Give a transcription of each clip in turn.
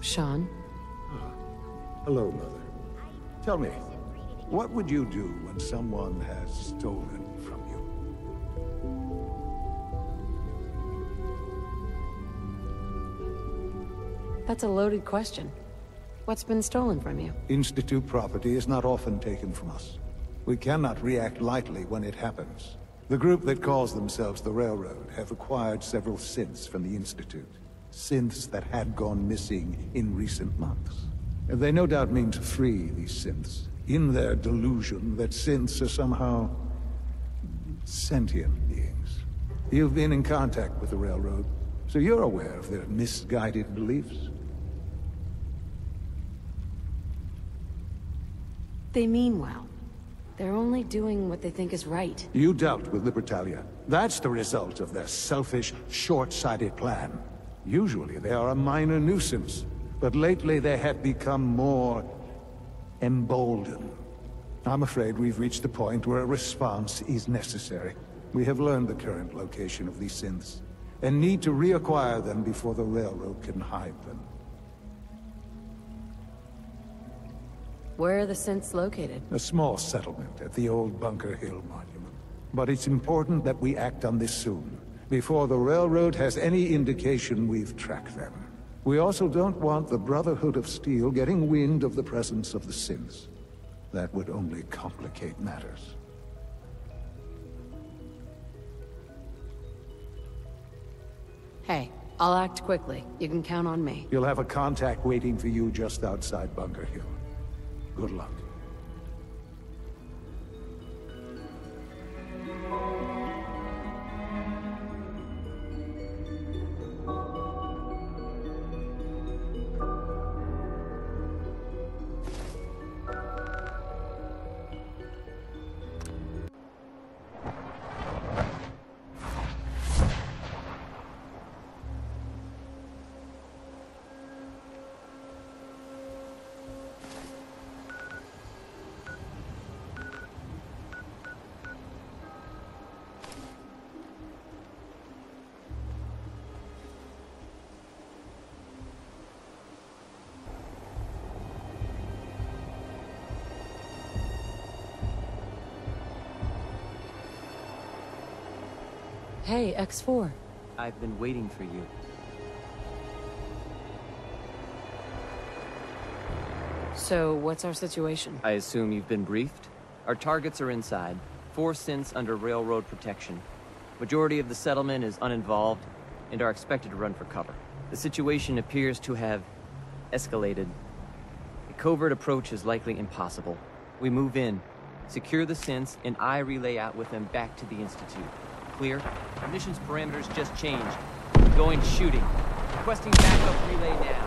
Sean? Hello, Mother. Tell me, what would you do when someone has stolen from you? That's a loaded question. What's been stolen from you? Institute property is not often taken from us. We cannot react lightly when it happens. The group that calls themselves the Railroad have acquired several synths from the Institute. Synths that had gone missing in recent months. They no doubt mean to free these synths, in their delusion that synths are somehow sentient beings. You've been in contact with the Railroad, so you're aware of their misguided beliefs. They mean well. They're only doing what they think is right. You dealt with Libertalia. That's the result of their selfish, short-sighted plan. Usually they are a minor nuisance, but lately they have become more emboldened. I'm afraid we've reached the point where a response is necessary. We have learned the current location of these synths, and need to reacquire them before the Railroad can hide them. Where are the synths located? A small settlement at the old Bunker Hill Monument. But it's important that we act on this soon, before the Railroad has any indication we've tracked them. We also don't want the Brotherhood of Steel getting wind of the presence of the synths. That would only complicate matters. Hey, I'll act quickly. You can count on me. You'll have a contact waiting for you just outside Bunker Hill. Good luck. Hey, X4. I've been waiting for you. So, what's our situation? I assume you've been briefed? Our targets are inside. 4 synths under railroad protection. Majority of the settlement is uninvolved and are expected to run for cover. The situation appears to have escalated. A covert approach is likely impossible. We move in, secure the synths, and I relay out with them back to the Institute. Clear? Our mission's parameters just changed. Going shooting. Requesting backup relay now.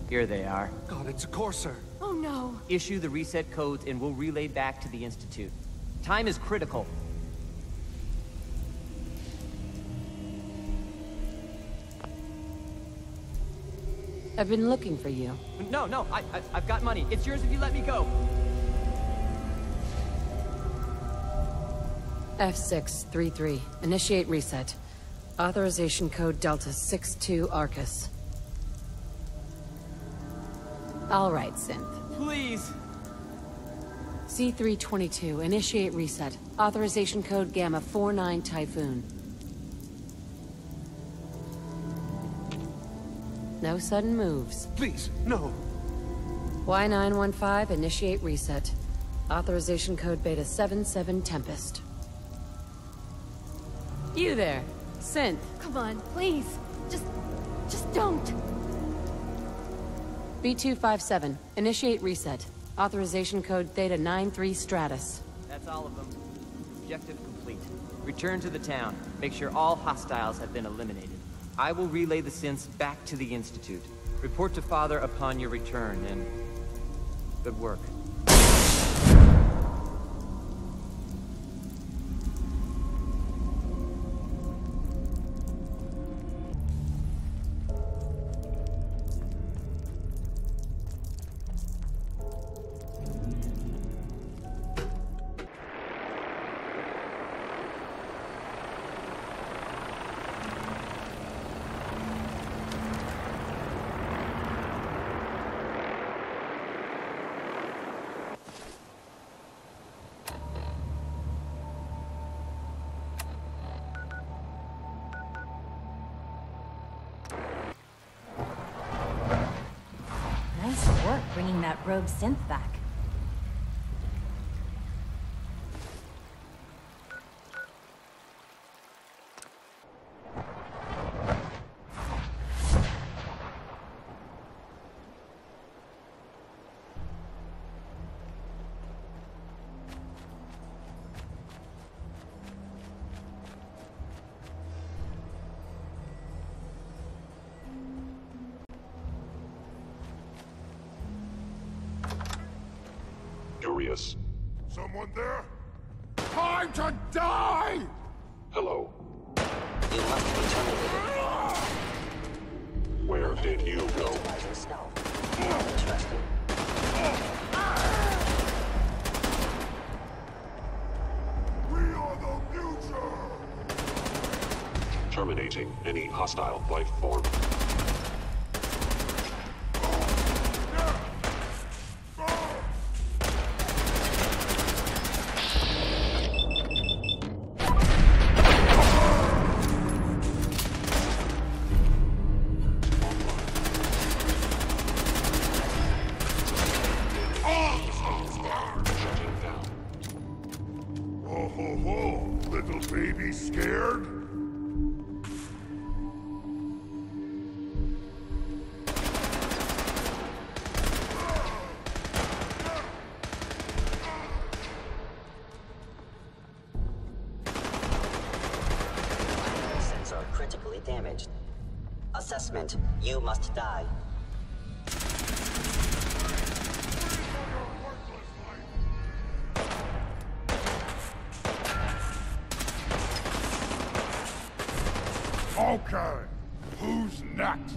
Here they are. God, it's a Courser. Oh no. Issue the reset codes and we'll relay back to the Institute. Time is critical. I've been looking for you. No, I've got money. It's yours if you let me go. F633. Initiate reset. Authorization code Delta 62 Arcus. All right, Synth. Please. C322. Initiate reset. Authorization code Gamma 49 Typhoon. No sudden moves. Please, no. Y915. Initiate reset. Authorization code Beta 77 Tempest. You there, Synth. Come on, please. Just don't. B257. Initiate reset. Authorization code Theta 93 Stratus. That's all of them. Objective complete. Return to the town. Make sure all hostiles have been eliminated. I will relay the synths back to the Institute. Report to Father upon your return, and good work. Nice work bringing that rogue synth back. Curious. Someone there? Time to die! Hello. You must be terminated. Where did you go? Utilizing stealth. Not interested. We are the future! Terminating any hostile life form. Shutting down. Oh ho ho! Little baby scared? Assets are critically damaged. Assessment: you must die. Okay, who's next?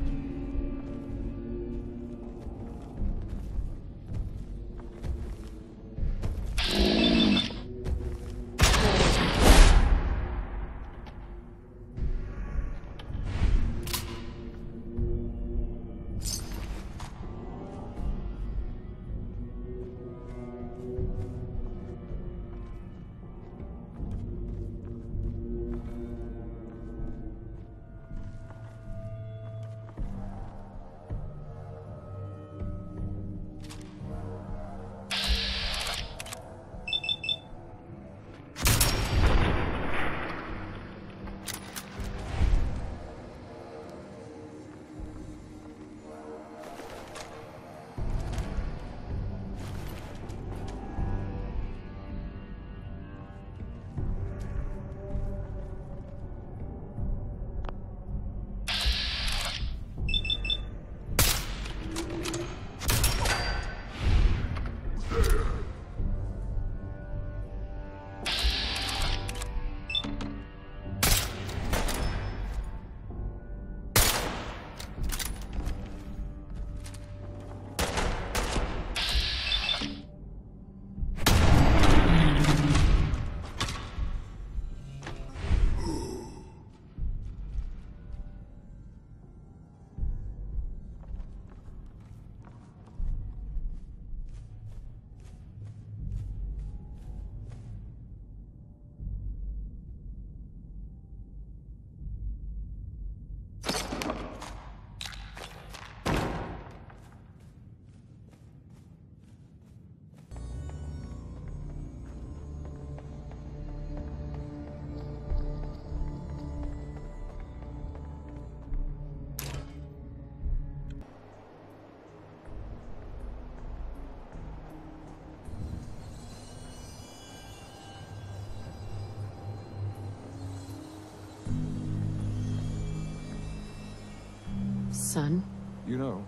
son. You know,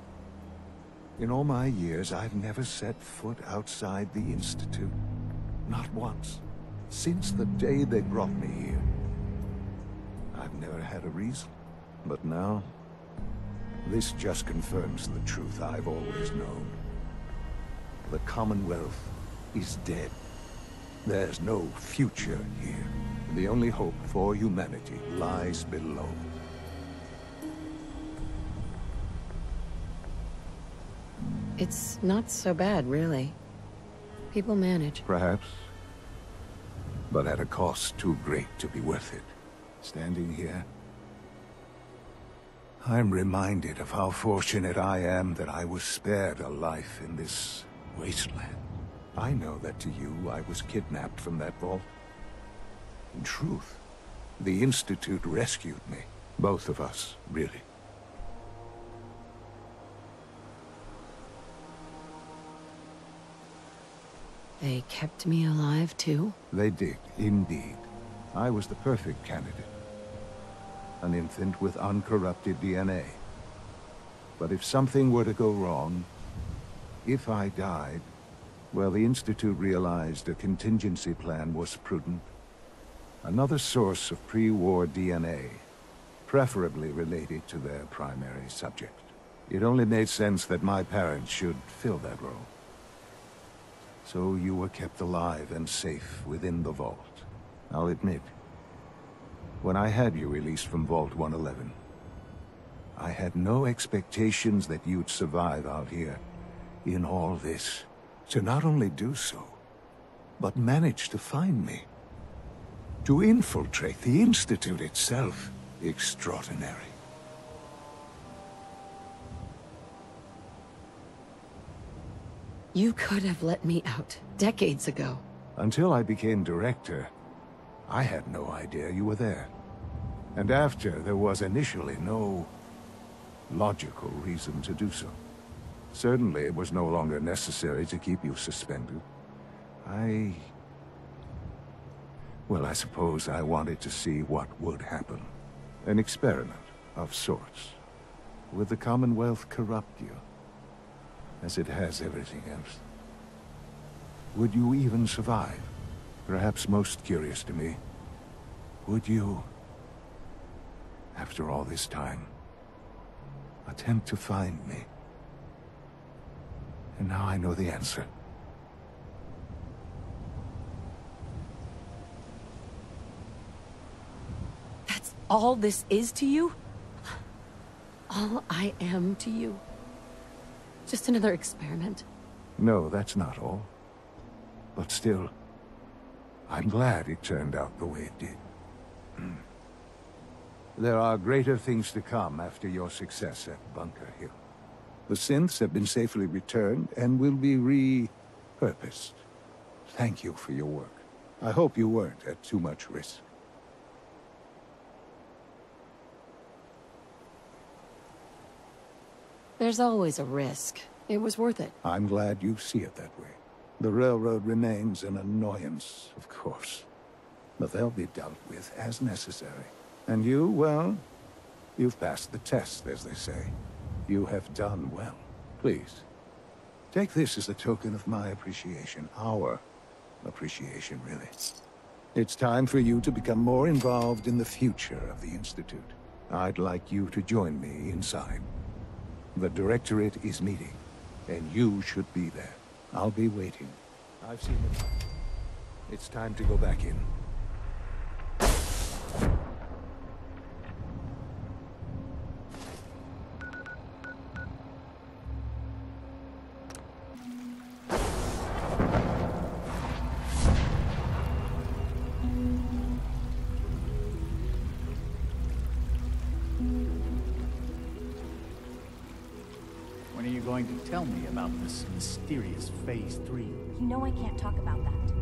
in all my years, I've never set foot outside the Institute. Not once. Since the day they brought me here. I've never had a reason. But now, this just confirms the truth I've always known. The Commonwealth is dead. There's no future here. The only hope for humanity lies below. It's not so bad, really. People manage. Perhaps. But at a cost too great to be worth it. Standing here, I'm reminded of how fortunate I am that I was spared a life in this wasteland. I know that to you, I was kidnapped from that vault. In truth, the Institute rescued me. Both of us, really. They kept me alive, too? They did, indeed. I was the perfect candidate. An infant with uncorrupted DNA. But if something were to go wrong, if I died, well, the Institute realized a contingency plan was prudent. Another source of pre-war DNA, preferably related to their primary subject. It only made sense that my parents should fill that role. So you were kept alive and safe within the vault. I'll admit, when I had you released from Vault 111, I had no expectations that you'd survive out here in all this. To not only do so, but manage to find me. To infiltrate the Institute itself. Extraordinary. You could have let me out decades ago. Until I became director, I had no idea you were there. And after, there was initially no logical reason to do so. Certainly, it was no longer necessary to keep you suspended. Well, I suppose I wanted to see what would happen. An experiment of sorts. Would the Commonwealth corrupt you? As it has everything else. Would you even survive? Perhaps most curious to me, would you, after all this time, attempt to find me? And now I know the answer. That's all this is to you? All I am to you? Just another experiment? No, that's not all. But still, I'm glad it turned out the way it did. There are greater things to come after your success at Bunker Hill. The synths have been safely returned and will be repurposed. Thank you for your work. I hope you weren't at too much risk. There's always a risk. It was worth it. I'm glad you see it that way. The railroad remains an annoyance, of course. But they'll be dealt with as necessary. And you, well, you've passed the test, as they say. You have done well. Please, take this as a token of my appreciation. Our appreciation, really. It's time for you to become more involved in the future of the Institute. I'd like you to join me inside. The Directorate is meeting, and you should be there. I'll be waiting. I've seen enough. It's time to go back in. When are you going to tell me about this mysterious Phase 3? You know I can't talk about that.